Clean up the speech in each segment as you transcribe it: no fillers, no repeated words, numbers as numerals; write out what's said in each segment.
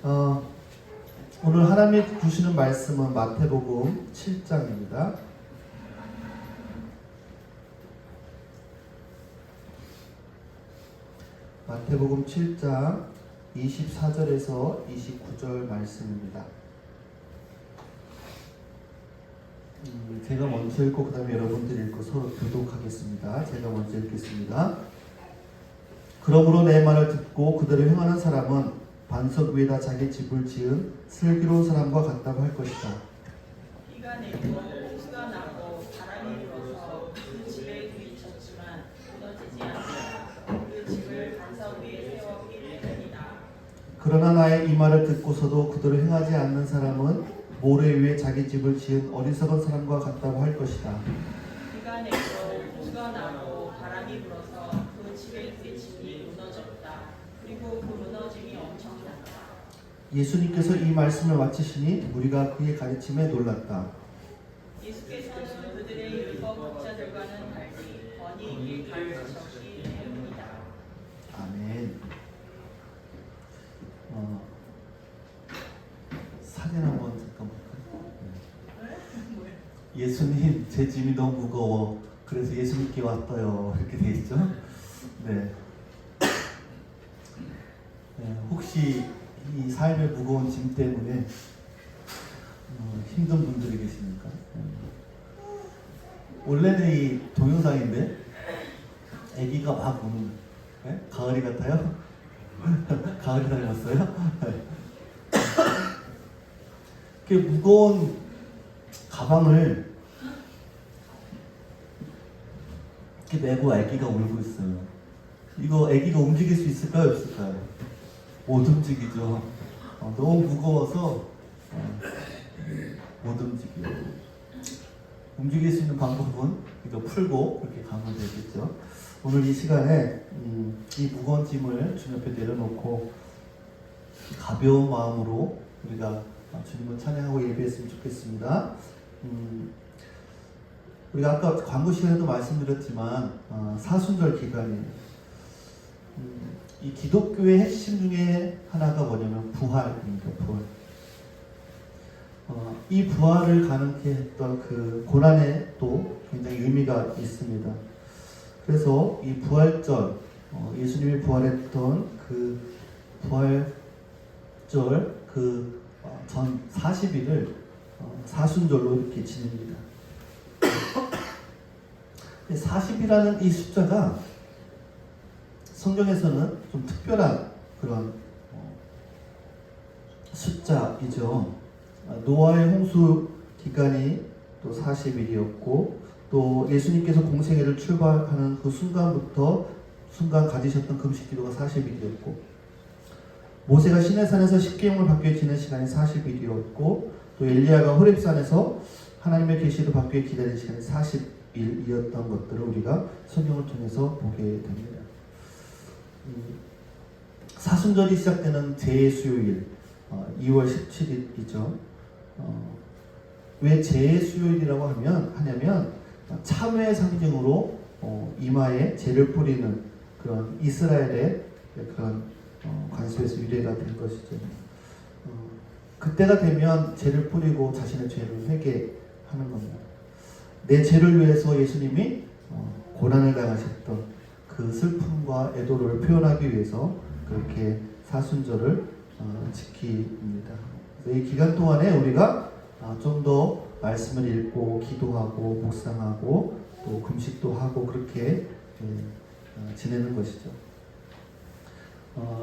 어, 오늘 하나님이 주시는 말씀은 마태복음 7장입니다. 마태복음 7장 24절에서 29절 말씀입니다. 제가 먼저 읽고 그 다음에 여러분들이 읽고 서로 교독하겠습니다. 제가 먼저 읽겠습니다. 그러므로 내 말을 듣고 그들을 행하는 사람은 반석 위에다 자기 집을 지은 슬기로운 사람과 같다고 할 것이다. 비가 내리고 홍수가 나고 바람이 불어서 그 집에 부딪혔지만 무너지지 않고 그 집을 반석 위에 세웠기 때문이다. 그러나 나의 이 말을 듣고서도 그들을 행하지 않는 사람은 모래 위에 자기 집을 지은 어리석은 사람과 같다고 할 것이다. 비가 내리고 홍수가 나고 바람이 불어서 그 집에 부딪히니 무너졌다. 그리고 그 무너짐이 엄청났다. 예수님께서 이 말씀을 마치시니 우리가 그의 가르침에 놀랐다. 예수께서는 그들의 율법 학자들과는 달리 번이 길 가르치셨기 때문이다. 아멘. 사진 한번 잠깐 볼까요? 예수님, 제 짐이 너무 무거워. 그래서 예수님께 왔어요. 이렇게 돼 있죠? 네. 혹시 이 삶의 무거운 짐 때문에 힘든 분들이 계십니까? 원래는 이 동영상인데 아기가 막 우는 가을이 같아요? 가을이 닮았어요? 이렇게 무거운 가방을 이렇게 메고 아기가 울고 있어요. 이거 아기가 움직일 수 있을까요? 없을까요? 못 움직이죠. 너무 무거워서 못 움직여요. 움직일 수 있는 방법은 이거 풀고 이렇게 가면 되겠죠. 오늘 이 시간에 이 무거운 짐을 주님 앞에 내려놓고 가벼운 마음으로 우리가 주님을 찬양하고 예배했으면 좋겠습니다. 우리가 아까 광고 시간에도 말씀드렸지만 사순절 기간이에요. 이 기독교의 핵심 중에 하나가 뭐냐면 부활입니다. 부활. 이 부활을 가능케 했던 그 고난에 또 굉장히 의미가 있습니다. 그래서 이 부활절, 예수님이 부활했던 그 부활절 그 전 40일을 사순절로 이렇게 지냅니다. 40이라는 이 숫자가 성경에서는 좀 특별한 그런 숫자이죠. 노아의 홍수 기간이 또 40일이었고 또 예수님께서 공생애를 출발하는 그 순간 가지셨던 금식 기도가 40일이었고 모세가 시내산에서 십계명을 받기 위해 지낸 시간이 40일이었고 또 엘리야가 호렙산에서 하나님의 계시를 받기 위해 기다린 시간이 40일이었던 것들을 우리가 성경을 통해서 보게 됩니다. 사순절이 시작되는 제2수요일 2월 17일이죠. 왜 제2수요일이라고 하냐면 참회의 상징으로 이마에 재를 뿌리는 그런 이스라엘의 그런 관습에서 유래가 된 것이죠. 그때가 되면 재를 뿌리고 자신의 죄를 회개하는 겁니다. 내 죄를 위해서 예수님이 고난을 당하셨던 그 슬픔과 애도를 표현하기 위해서 그렇게 사순절을 지킵니다. 이 기간 동안에 우리가 좀 더 말씀을 읽고 기도하고 묵상하고 또 금식도 하고 그렇게 지내는 것이죠.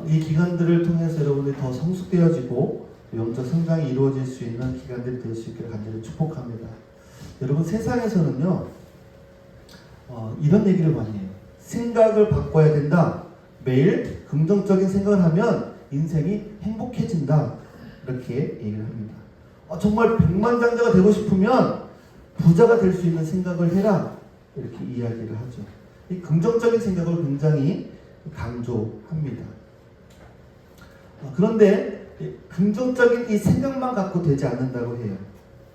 이 기간들을 통해서 여러분들이 더 성숙되어지고 영적 성장이 이루어질 수 있는 기간들이 될 수 있기를 간절히 축복합니다. 여러분 세상에서는요 이런 얘기를 많이 해요. 생각을 바꿔야 된다. 매일 긍정적인 생각을 하면 인생이 행복해진다. 이렇게 얘기를 합니다. 정말 백만장자가 되고 싶으면 부자가 될 수 있는 생각을 해라. 이렇게 이야기를 하죠. 이 긍정적인 생각을 굉장히 강조합니다. 그런데 긍정적인 이 생각만 갖고 되지 않는다고 해요.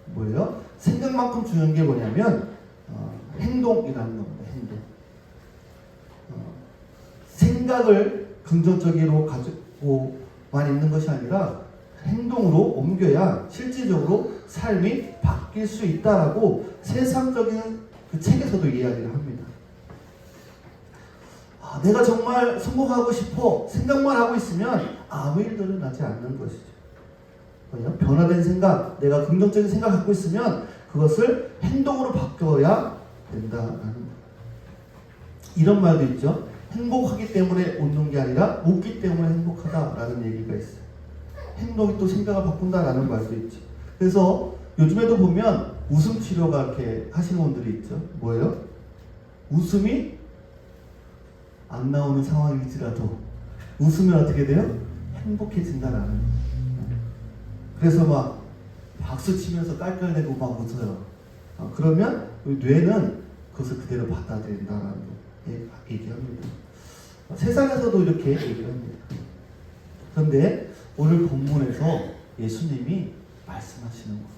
뭐예요? 생각만큼 중요한 게 뭐냐면 행동이라는 겁니다. 행동. 생각을 긍정적으로 가지고만 있는 것이 아니라 행동으로 옮겨야 실질적으로 삶이 바뀔 수 있다라고 세상적인 그 책에서도 이야기를 합니다. 내가 정말 성공하고 싶어 생각만 하고 있으면 아무 일도 일어나지 않는 것이죠. 그냥 변화된 생각, 내가 긍정적인 생각 갖고 있으면 그것을 행동으로 바꿔야 된다라는 것. 이런 말도 있죠. 행복하기 때문에 웃는 게 아니라 웃기 때문에 행복하다라는 얘기가 있어요. 행동이 또 생각을 바꾼다라는 말도 있죠. 그래서 요즘에도 보면 웃음 치료가 이렇게 하시는 분들이 있죠. 뭐예요? 웃음이 안 나오는 상황일지라도 웃으면 어떻게 돼요? 행복해진다라는 거예요. 그래서 막 박수 치면서 깔깔대고 막 웃어요. 그러면 뇌는 그것을 그대로 받아들인다라는 얘기합니다. 세상에서도 이렇게 얘기합니다. 그런데 오늘 본문에서 예수님이 말씀하시는 거예요.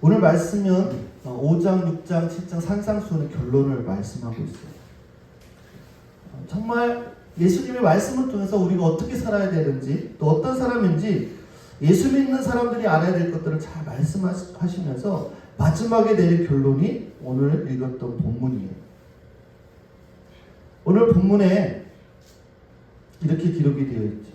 오늘 말씀은 5장, 6장, 7장 산상수훈의 결론을 말씀하고 있어요. 정말 예수님의 말씀을 통해서 우리가 어떻게 살아야 되는지 또 어떤 사람인지 예수 믿는 사람들이 알아야 될 것들을 잘 말씀하시면서 마지막에 내린 결론이 오늘 읽었던 본문이에요. 오늘 본문에 이렇게 기록이 되어 있죠.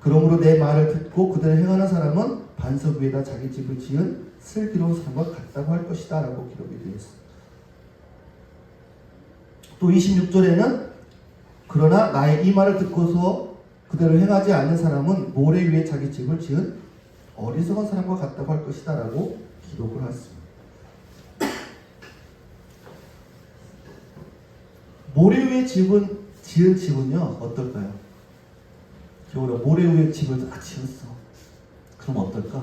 그러므로 내 말을 듣고 그대로 행하는 사람은 반석 위에다 자기 집을 지은 슬기로운 사람과 같다고 할 것이다 라고 기록이 되어 있어요. 또 26절에는 그러나 나의 이 말을 듣고서 그대로 행하지 않는 사람은 모래 위에 자기 집을 지은 어리석은 사람과 같다고 할 것이다 라고 기록을 했습니다. 모래 위에 지은 집은요 어떨까요? 겨울에 모래 위에 집을 다 지었어. 그럼 어떨까?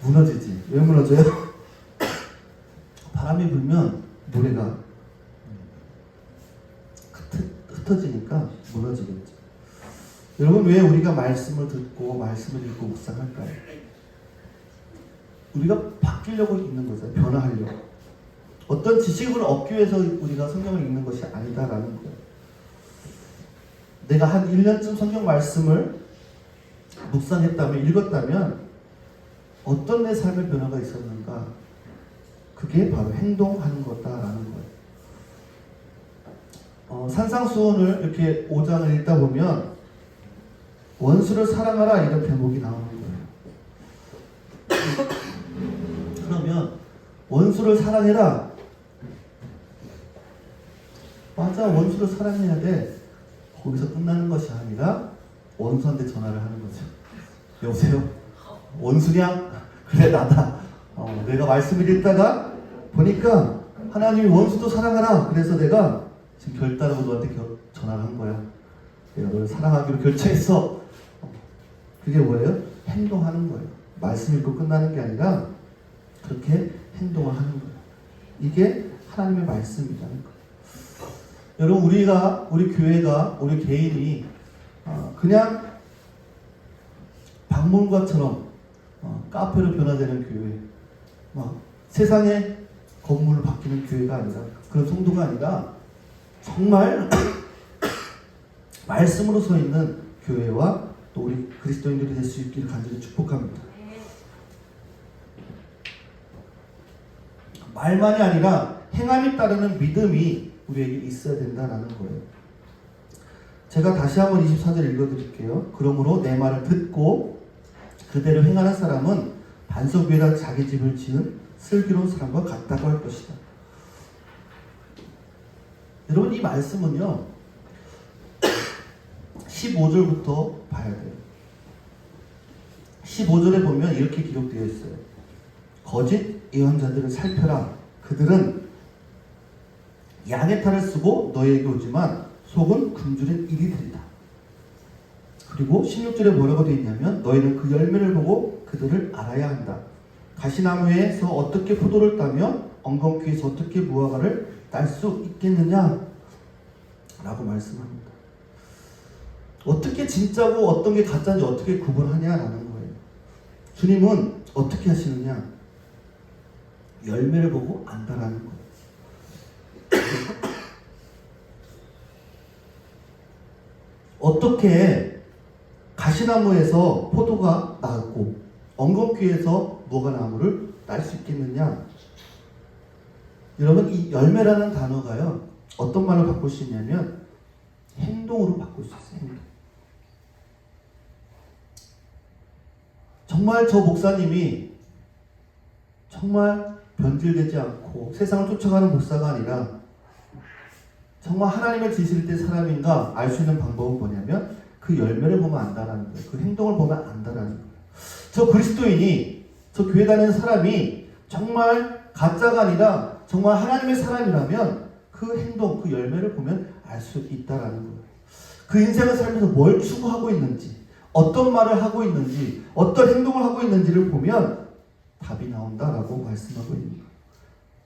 무너지지. 왜 무너져요? 바람이 불면 모래가 흩어지니까 무너지겠죠. 여러분 왜 우리가 말씀을 듣고 말씀을 읽고 묵상할까요? 우리가 바뀌려고 읽는 거죠. 변화하려고. 어떤 지식을 얻기 위해서 우리가 성경을 읽는 것이 아니다라는 거예요. 내가 한 1년쯤 성경 말씀을 묵상했다면 읽었다면 어떤 내 삶의 변화가 있었는가? 그게 바로 행동하는 거다라는 거예요. 산상수훈을 이렇게 5장을 읽다 보면 원수를 사랑하라 이런 대목이 나오는 거예요. 그러면 원수를 사랑해라. 맞아, 원수를 사랑해야 돼. 거기서 끝나는 것이 아니라 원수한테 전화를 하는 거죠. 여보세요? 원수냐? 그래 나다. 내가 말씀을 읽다가 보니까 하나님이 원수도 사랑하라. 그래서 내가 지금 결단하고 너한테 전화를 한 거야. 내가 너를 사랑하기로 결정했어. 그게 뭐예요? 행동하는 거예요. 말씀 읽고 끝나는 게 아니라 그렇게 행동을 하는 거예요. 이게 하나님의 말씀이라는 거예요. 여러분 우리 교회가 우리 개인이 그냥 박물관처럼 카페로 변화되는 교회, 막 세상의 건물로 바뀌는 교회가 아니라 그런 성도가 아니라 정말 말씀으로 서 있는 교회와 또 우리 그리스도인들이 될 수 있기를 간절히 축복합니다. 말만이 아니라 행함이 따르는 믿음이 우리에게 있어야 된다는 거예요. 제가 다시 한번 24절 읽어드릴게요. 그러므로 내 말을 듣고 그대로 행하는 사람은 반석 위에다 자기 집을 지은 슬기로운 사람과 같다고 할 것이다. 여러분 이 말씀은요 15절부터 봐야 돼요. 15절에 보면 이렇게 기록되어 있어요. 거짓 예언자들을 살펴라. 그들은 양의 탈을 쓰고 너희에게 오지만 속은 굶주린 이리들이다. 그리고 16절에 뭐라고 되어 있냐면 너희는 그 열매를 보고 그들을 알아야 한다. 가시나무에서 어떻게 포도를 따며 엉겅퀴에서 어떻게 무화과를 딸 수 있겠느냐? 라고 말씀합니다. 어떻게 진짜고 어떤 게 가짜인지 어떻게 구분하냐라는 거예요. 주님은 어떻게 하시느냐? 열매를 보고 안다라는 거예요. 어떻게 가시나무에서 포도가 나고 엉겅퀴에서 무화과나무를 딸 수 있겠느냐? 여러분, 이 열매라는 단어가요, 어떤 말로 바꿀 수 있냐면 행동으로 바꿀 수 있어요. 행동. 정말 저 목사님이 정말 변질되지 않고 세상을 쫓아가는 목사가 아니라 정말 하나님의 지시를 때 사람인가 알 수 있는 방법은 뭐냐면 그 열매를 보면 안다라는 거예요. 그 행동을 보면 안다라는 거예요. 저 그리스도인이, 저 교회 다니는 사람이 정말 가짜가 아니라 정말 하나님의 사람이라면 그 행동, 그 열매를 보면 알 수 있다라는 거예요. 그 인생을 살면서 뭘 추구하고 있는지, 어떤 말을 하고 있는지, 어떤 행동을 하고 있는지를 보면 답이 나온다라고 말씀하고 있는 거예요.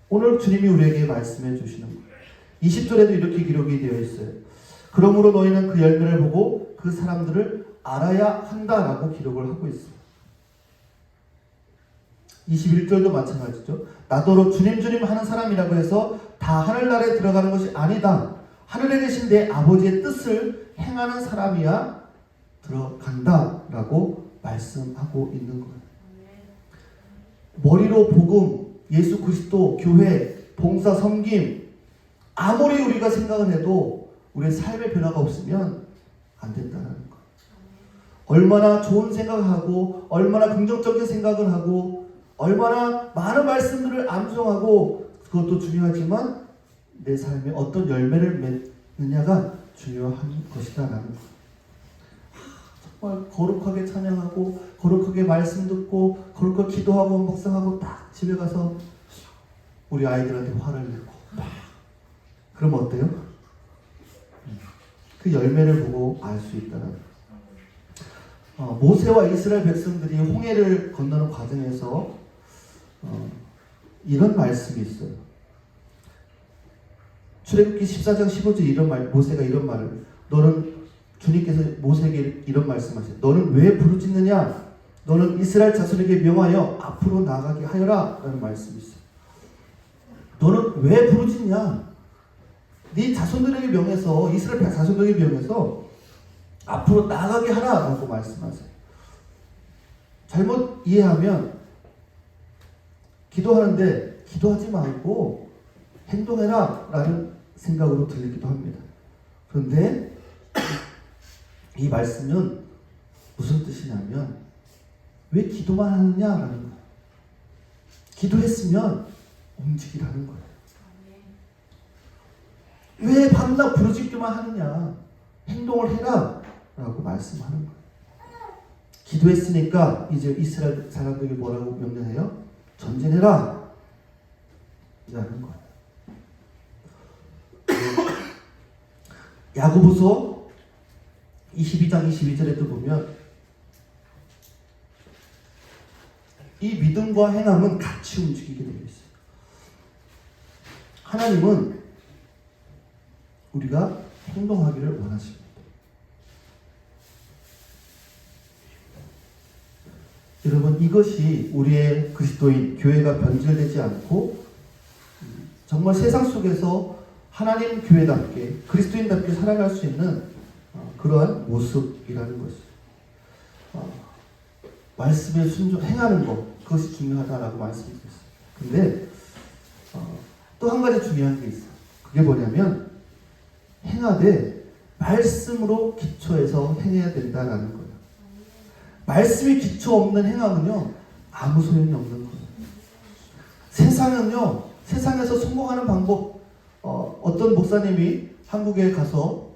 오늘 주님이 우리에게 말씀해 주시는 거예요. 20절에도 이렇게 기록이 되어 있어요. 그러므로 너희는 그 열매를 보고 그 사람들을 알아야 한다라고 기록을 하고 있어요. 21절도 마찬가지죠. 나더러 주님 주님 하는 사람이라고 해서 다 하늘나라에 들어가는 것이 아니다. 하늘에 계신 내 아버지의 뜻을 행하는 사람이야 들어간다라고 말씀하고 있는 거예요. 머리로 복음, 예수 그리스도, 교회, 봉사, 섬김 아무리 우리가 생각을 해도 우리의 삶의 변화가 없으면 안 된다는 거예요. 얼마나 좋은 생각을 하고 얼마나 긍정적인 생각을 하고 얼마나 많은 말씀들을 암송하고 그것도 중요하지만 내 삶에 어떤 열매를 맺느냐가 중요한 것이다라는 거예요. 정말 거룩하게 찬양하고 거룩하게 말씀 듣고 거룩하게 기도하고 묵상하고 딱 집에 가서 우리 아이들한테 화를 내고 그럼 어때요? 그 열매를 보고 알 수 있다는 거예요. 모세와 이스라엘 백성들이 홍해를 건너는 과정에서 이런 말씀이 있어요. 출애굽기 14장 15절 이런 말, 모세가 이런 말을, 너는 주님께서 모세에게 이런 말씀하세요. 너는 왜 부르짖느냐? 너는 이스라엘 자손에게 명하여 앞으로 나가게 하여라 라는 말씀이 있어요. 너는 왜 부르짖냐? 네 자손들에게 명해서, 이스라엘 자손들에게 명해서 앞으로 나가게 하라 라고 말씀하세요. 잘못 이해하면 기도하는데 기도하지 말고 행동해라 라는 생각으로 들리기도 합니다. 그런데 이 말씀은 무슨 뜻이냐면 왜 기도만 하느냐라는 거예요. 기도했으면 움직이라는 거예요. 왜 밤낮 부르짖기만 하느냐? 행동을 해라 라고 말씀하는 거예요. 기도했으니까 이제 이스라엘 사람들에게 뭐라고 명령해요? 전진해라 라는 거예요. 야고보서 22장 22절에도 보면 이 믿음과 행함은 같이 움직이게 되어 있어요. 하나님은 우리가 행동하기를 원하십니다. 여러분, 이것이 우리의 그리스도인 교회가 변질되지 않고 정말 세상 속에서 하나님 교회답게 그리스도인답게 살아갈 수 있는 그러한 모습이라는 것이죠. 말씀에 행하는 것, 그것이 중요하다라고 말씀드렸어요. 근데 또 한 가지 중요한 게 있어요. 그게 뭐냐면 행하되 말씀으로 기초해서 행해야 된다라는 거예요. 말씀이 기초 없는 행함은요 아무 소용이 없는 거예요. 세상은요, 세상에서 성공하는 방법, 어떤 목사님이 한국에 가서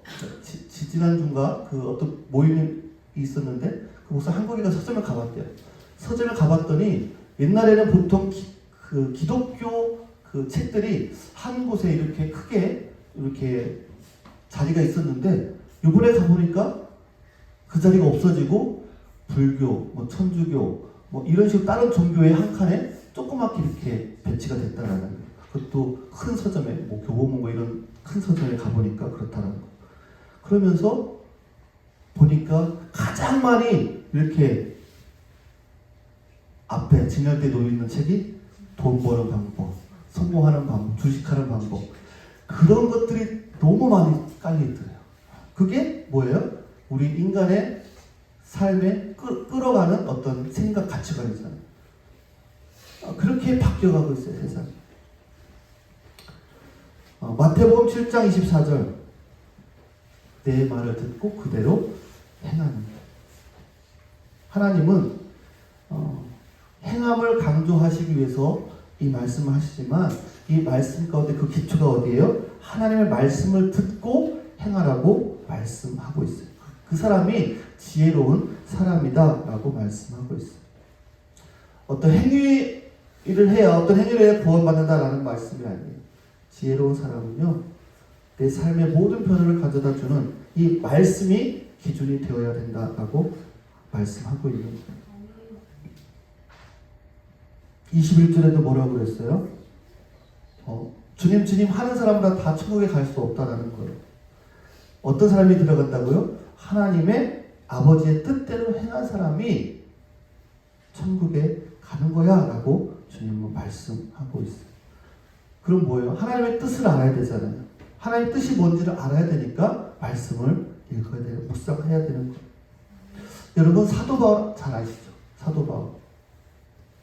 지난주인가 그 어떤 모임이 있었는데 그 목사 한국에 가서 서점을 가봤대요. 서점을 가봤더니 옛날에는 보통 그 기독교 그 책들이 한 곳에 이렇게 크게 이렇게 자리가 있었는데 이번에 가보니까 그 자리가 없어지고 불교, 뭐 천주교, 뭐 이런 식으로 다른 종교의 한 칸에 조그맣게 이렇게 배치가 됐다라는 거예요. 그것도 큰 서점에, 뭐 교보문 뭐 이런 큰 서점에 가보니까 그렇다는 거. 그러면서 보니까 가장 많이 이렇게 앞에 진열대에 놓여 있는 책이 돈 버는 방법, 성공하는 방법, 주식하는 방법, 그런 것들이 너무 많이 깔려 있더래요. 그게 뭐예요? 우리 인간의 삶에 끌어가는 어떤 생각 가치관이잖아요. 그렇게 바뀌어가고 있어요, 세상이. 마태복음 7장 24절. 내 말을 듣고 그대로 행하는. 하나님은 행함을 강조하시기 위해서 이 말씀을 하시지만 이 말씀 가운데 그 기초가 어디예요? 하나님의 말씀을 듣고 행하라고 말씀하고 있어요. 그 사람이 지혜로운 사람이다 라고 말씀하고 있어요. 어떤 행위를 해야 어떤 행위를 해야 구원받는다라는 말씀이 아니에요. 지혜로운 사람은요, 내 삶의 모든 변화를 가져다 주는 이 말씀이 기준이 되어야 된다라고 말씀하고 있는 거예요. 21절에도 뭐라고 그랬어요? 주님 하는 사람마다 다 천국에 갈 수 없다라는 거예요. 어떤 사람이 들어간다고요? 하나님의 아버지의 뜻대로 행한 사람이 천국에 가는 거야 라고 주님은 말씀하고 있어요. 그럼 뭐예요? 하나님의 뜻을 알아야 되잖아요. 하나님의 뜻이 뭔지를 알아야 되니까 말씀을 읽어야 돼요. 묵상해야 되는 거예요. 여러분, 사도 바울 잘 아시죠? 사도 바울.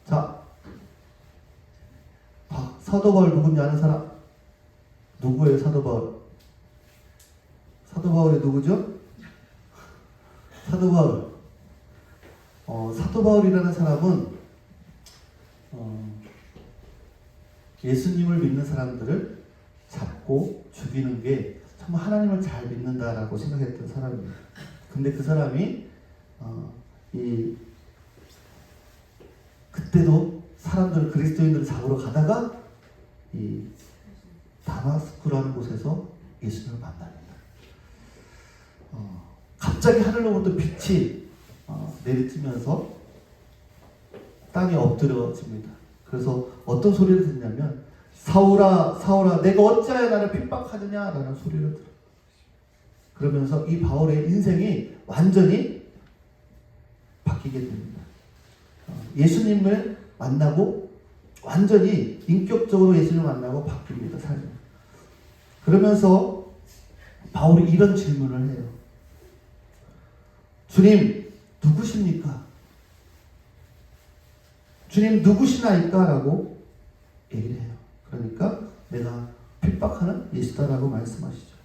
자, 사도 바울 누군지 아는 사람? 누구예요, 사도 바울? 사도 바울이 누구죠? 사도 바울. 사도 바울이라는 사람은 예수님을 믿는 사람들을 잡고 죽이는 게 정말 하나님을 잘 믿는다라고 생각했던 사람입니다. 근데 그 사람이 그때도 사람들을, 그리스도인들을 잡으러 가다가 이 다마스쿠라는 곳에서 예수님을 만납니다. 갑자기 하늘로부터 빛이 내리쬐면서 땅에 엎드려집니다. 그래서 어떤 소리를 듣냐면, 사울아 사울아 내가 어찌하여 나를 핍박하느냐라는 소리를 들어요. 그러면서 이 바울의 인생이 완전히 바뀌게 됩니다. 예수님을 만나고 완전히 인격적으로 예수님을 만나고 바뀝니다, 삶이. 그러면서 바울이 이런 질문을 해요. 주님, 누구십니까? 주님, 누구시나이까? 라고 얘기를 해요. 그러니까 내가 핍박하는 예수다라고 말씀하시죠.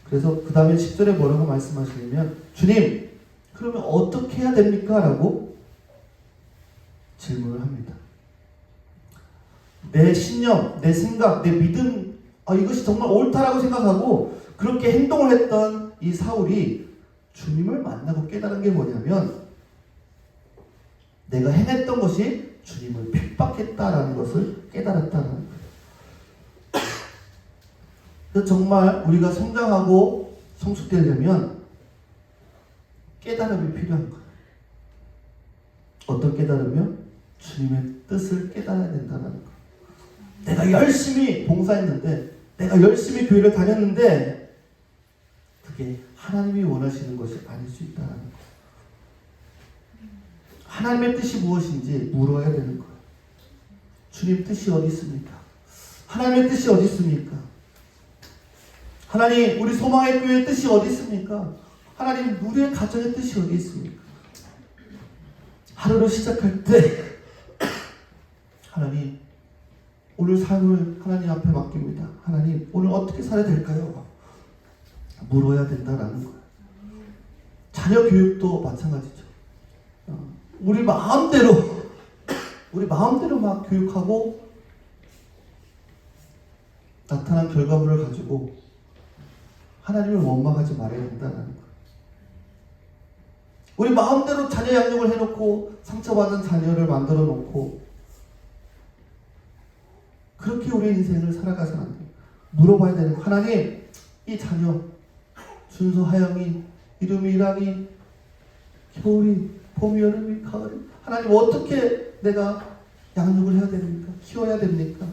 그래서 그 다음에 10절에 뭐라고 말씀하시냐면, 주님, 그러면 어떻게 해야 됩니까? 라고 질문을 합니다. 내 신념, 내 생각, 내 믿음, 이것이 정말 옳다라고 생각하고 그렇게 행동을 했던 이 사울이 주님을 만나고 깨달은 게 뭐냐면, 내가 행했던 것이 주님을 핍박했다라는 것을 깨달았다는 거예요. 그래서 정말 우리가 성장하고 성숙되려면 깨달음이 필요한 거예요. 어떤 깨달음이요? 주님의 뜻을 깨달아야 된다는 거예요. 내가 열심히 봉사했는데, 내가 열심히 교회를 다녔는데 그게 하나님이 원하시는 것이 아닐 수 있다는 거예요. 하나님의 뜻이 무엇인지 물어야 되는 거예요. 주님 뜻이 어디 있습니까? 하나님의 뜻이 어디 있습니까? 하나님, 우리 소망의 교회의 뜻이 어디 있습니까? 하나님, 우리의 가정의 뜻이 어디 있습니까? 하루를 시작할 때 하나님, 오늘 삶을 하나님 앞에 맡깁니다. 하나님, 오늘 어떻게 살아야 될까요? 물어야 된다라는 거예요. 자녀 교육도 마찬가지죠. 우리 마음대로 막 교육하고 나타난 결과물을 가지고 하나님을 원망하지 말아야 된다는 거예요. 우리 마음대로 자녀 양육을 해놓고 상처받은 자녀를 만들어 놓고 그렇게 우리의 인생을 살아가서는 안 돼요. 물어봐야 되는 거예요. 하나님, 이 자녀 준수, 하영이, 이름이 이랑이, 겨울이, 봄이, 여름이, 가을이, 하나님 어떻게 내가 양육을 해야 됩니까? 키워야 됩니까?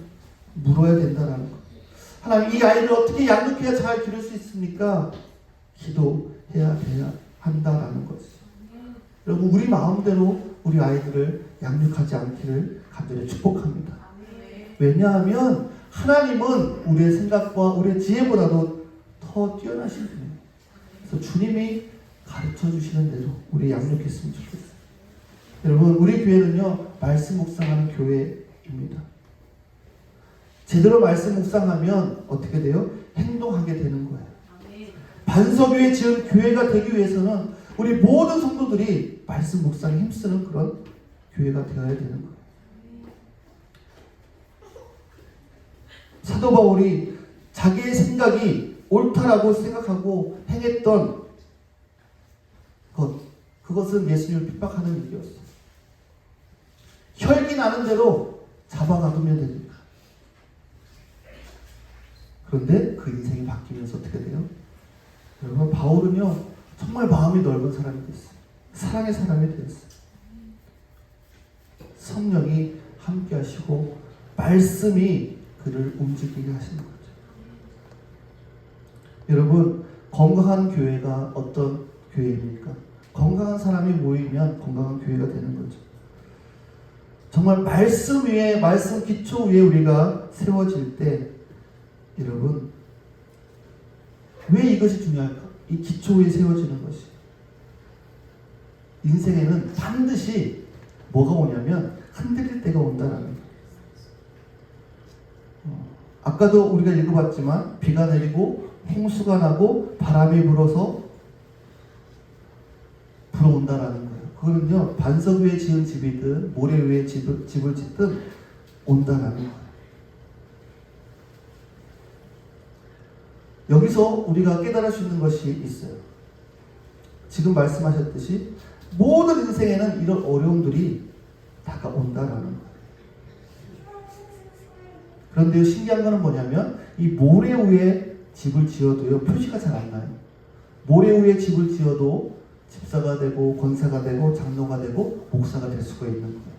물어야 된다는 거예요. 하나님, 이 아이를 어떻게 양육해야 잘 기를 수 있습니까? 기도해야 한다라는 거죠. 여러분, 우리 마음대로 우리 아이들을 양육하지 않기를 간절히 축복합니다. 왜냐하면 하나님은 우리의 생각과 우리의 지혜보다도 더 뛰어나신 분이에요. 그래서 주님이 가르쳐 주시는 대로 우리 양육했으면 좋겠어요. 여러분, 우리 교회는요, 말씀 묵상하는 교회입니다. 제대로 말씀 묵상하면 어떻게 돼요? 행동하게 되는 거예요. 반석위에 지은 교회가 되기 위해서는 우리 모든 성도들이 말씀 묵상에 힘쓰는 그런 교회가 되어야 되는 거예요. 사도 바울이 자기의 생각이 옳다라고 생각하고 행했던 그것은 예수님을 핍박하는 일이었어요. 혈기 나는 대로 잡아가두면 됩니다. 그런데 그 인생이 바뀌면서 어떻게 돼요? 여러분, 바울은요, 정말 마음이 넓은 사람이 됐어요. 사랑의 사람이 되었어요. 성령이 함께 하시고 말씀이 그를 움직이게 하시는 거죠. 여러분, 건강한 교회가 어떤 교회입니까? 건강한 사람이 모이면 건강한 교회가 되는 거죠. 정말 말씀 위에, 말씀 기초 위에 우리가 세워질 때, 여러분, 왜 이것이 중요할까? 이 기초 위에 세워지는 것이. 인생에는 반드시 뭐가 오냐면 흔들릴 때가 온다라는 거예요. 아까도 우리가 읽어봤지만 비가 내리고 홍수가 나고 바람이 불어서 불어온다라는 거예요. 그거는요, 반석 위에 지은 집이든 모래 위에 집을 짓든 온다라는 거예요. 여기서 우리가 깨달을 수 있는 것이 있어요. 지금 말씀하셨듯이 모든 인생에는 이런 어려움들이 다가온다라는 거예요. 그런데 신기한 거는 뭐냐면 이 모래 위에 집을 지어도요, 표시가 잘 안 나요. 모래 위에 집을 지어도 집사가 되고 권사가 되고 장로가 되고 목사가 될 수가 있는 거예요.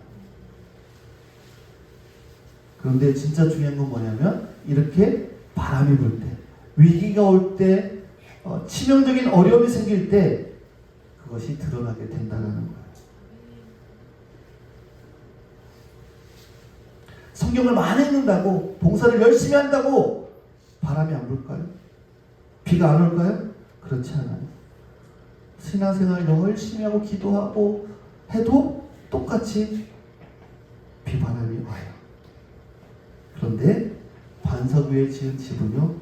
그런데 진짜 중요한 건 뭐냐면 이렇게 바람이 불 때, 위기가 올 때, 치명적인 어려움이 생길 때 그것이 드러나게 된다는 거예요. 성경을 많이 읽는다고, 봉사를 열심히 한다고 바람이 안 불까요? 비가 안 올까요? 그렇지 않아요. 신앙생활 열심히 하고 기도하고 해도 똑같이 비바람이 와요. 그런데 반석 위에 지은 집은요,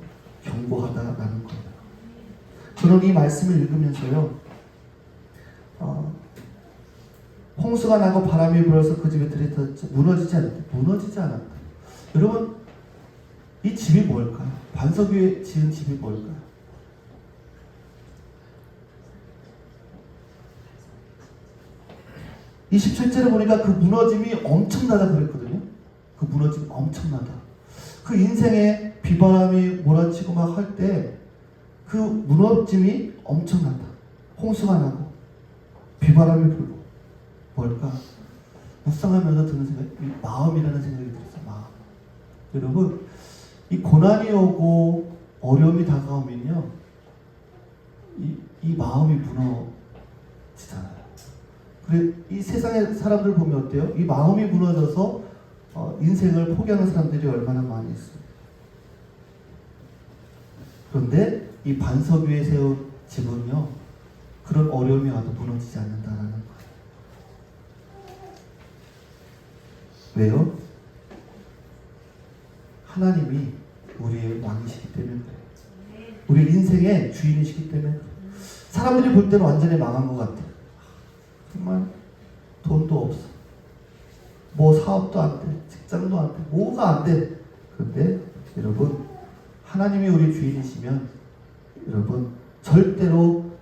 견고하다라는 거예요. 저는 이 말씀을 읽으면서요, 홍수가 나고 바람이 불어서 그 집에 들이닥쳐 무너지지 않았다. 여러분, 이 집이 뭘까요? 반석 위에 지은 집이 뭘까요? 이 17절에 보니까 그 무너짐이 엄청나다 그랬거든요. 그 무너짐이 엄청나다. 그 인생에 비바람이 몰아치고 막 할 때 그 무너짐이 엄청나다. 홍수가 나고 비바람이 불고. 뭘까? 묵상하면서 드는 생각이 마음이라는 생각이 들었어요. 마음. 여러분, 이 고난이 오고 어려움이 다가오면요, 이 마음이 무너지잖아요. 그래, 이 세상의 사람들 보면 어때요? 이 마음이 무너져서 인생을 포기하는 사람들이 얼마나 많이 있어요. 그런데 이 반석 위에 세운 집은요, 그런 어려움이 와도 무너지지 않는다라는 거예요. 왜요? 하나님이 우리의 왕이시기 때문에 그래요. 우리 인생의 주인이시기 때문에 그래요. 사람들이 볼 때는 완전히 망한 것 같아요. 정말 돈도 없어. 뭐 사업도 안 돼. 직장도 안 돼. 뭐가 안 돼. 그런데 여러분, 하나님이 우리 주인이시면 여러분 절대로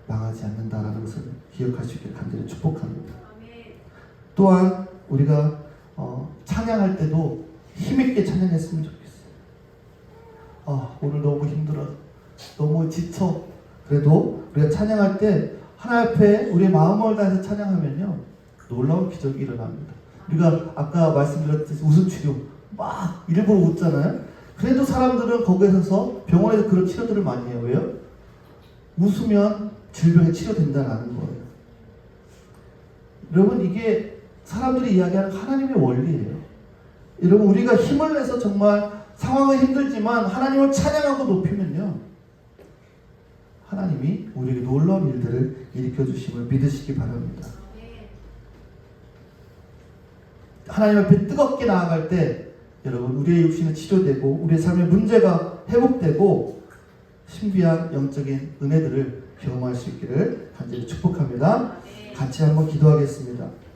망하지 않는다라는 것을 기억할 수 있게 간절히 축복합니다. 또한 우리가 찬양할 때도 힘있게 찬양했으면 좋겠어요. 오늘 너무 힘들어, 너무 지쳐. 그래도 우리가 찬양할 때 하나님 앞에 우리의 마음을 다해서 찬양하면요, 놀라운 기적이 일어납니다. 우리가 아까 말씀드렸듯이 웃음치료 막 일부러 웃잖아요. 그래도 사람들은 거기에 서서 병원에서 그런 치료들을 많이 해요. 왜요? 웃으면 질병이 치료된다는 거예요. 여러분, 이게 사람들이 이야기하는 하나님의 원리예요. 여러분, 우리가 힘을 내서 정말 상황은 힘들지만 하나님을 찬양하고 높이면요, 하나님이 우리에게 놀라운 일들을 일으켜 주심을 믿으시기 바랍니다. 하나님 앞에 뜨겁게 나아갈 때 여러분 우리의 육신은 치료되고 우리의 삶의 문제가 회복되고 신비한 영적인 은혜들을 경험할 수 있기를 간절히 축복합니다. 같이 한번 기도하겠습니다.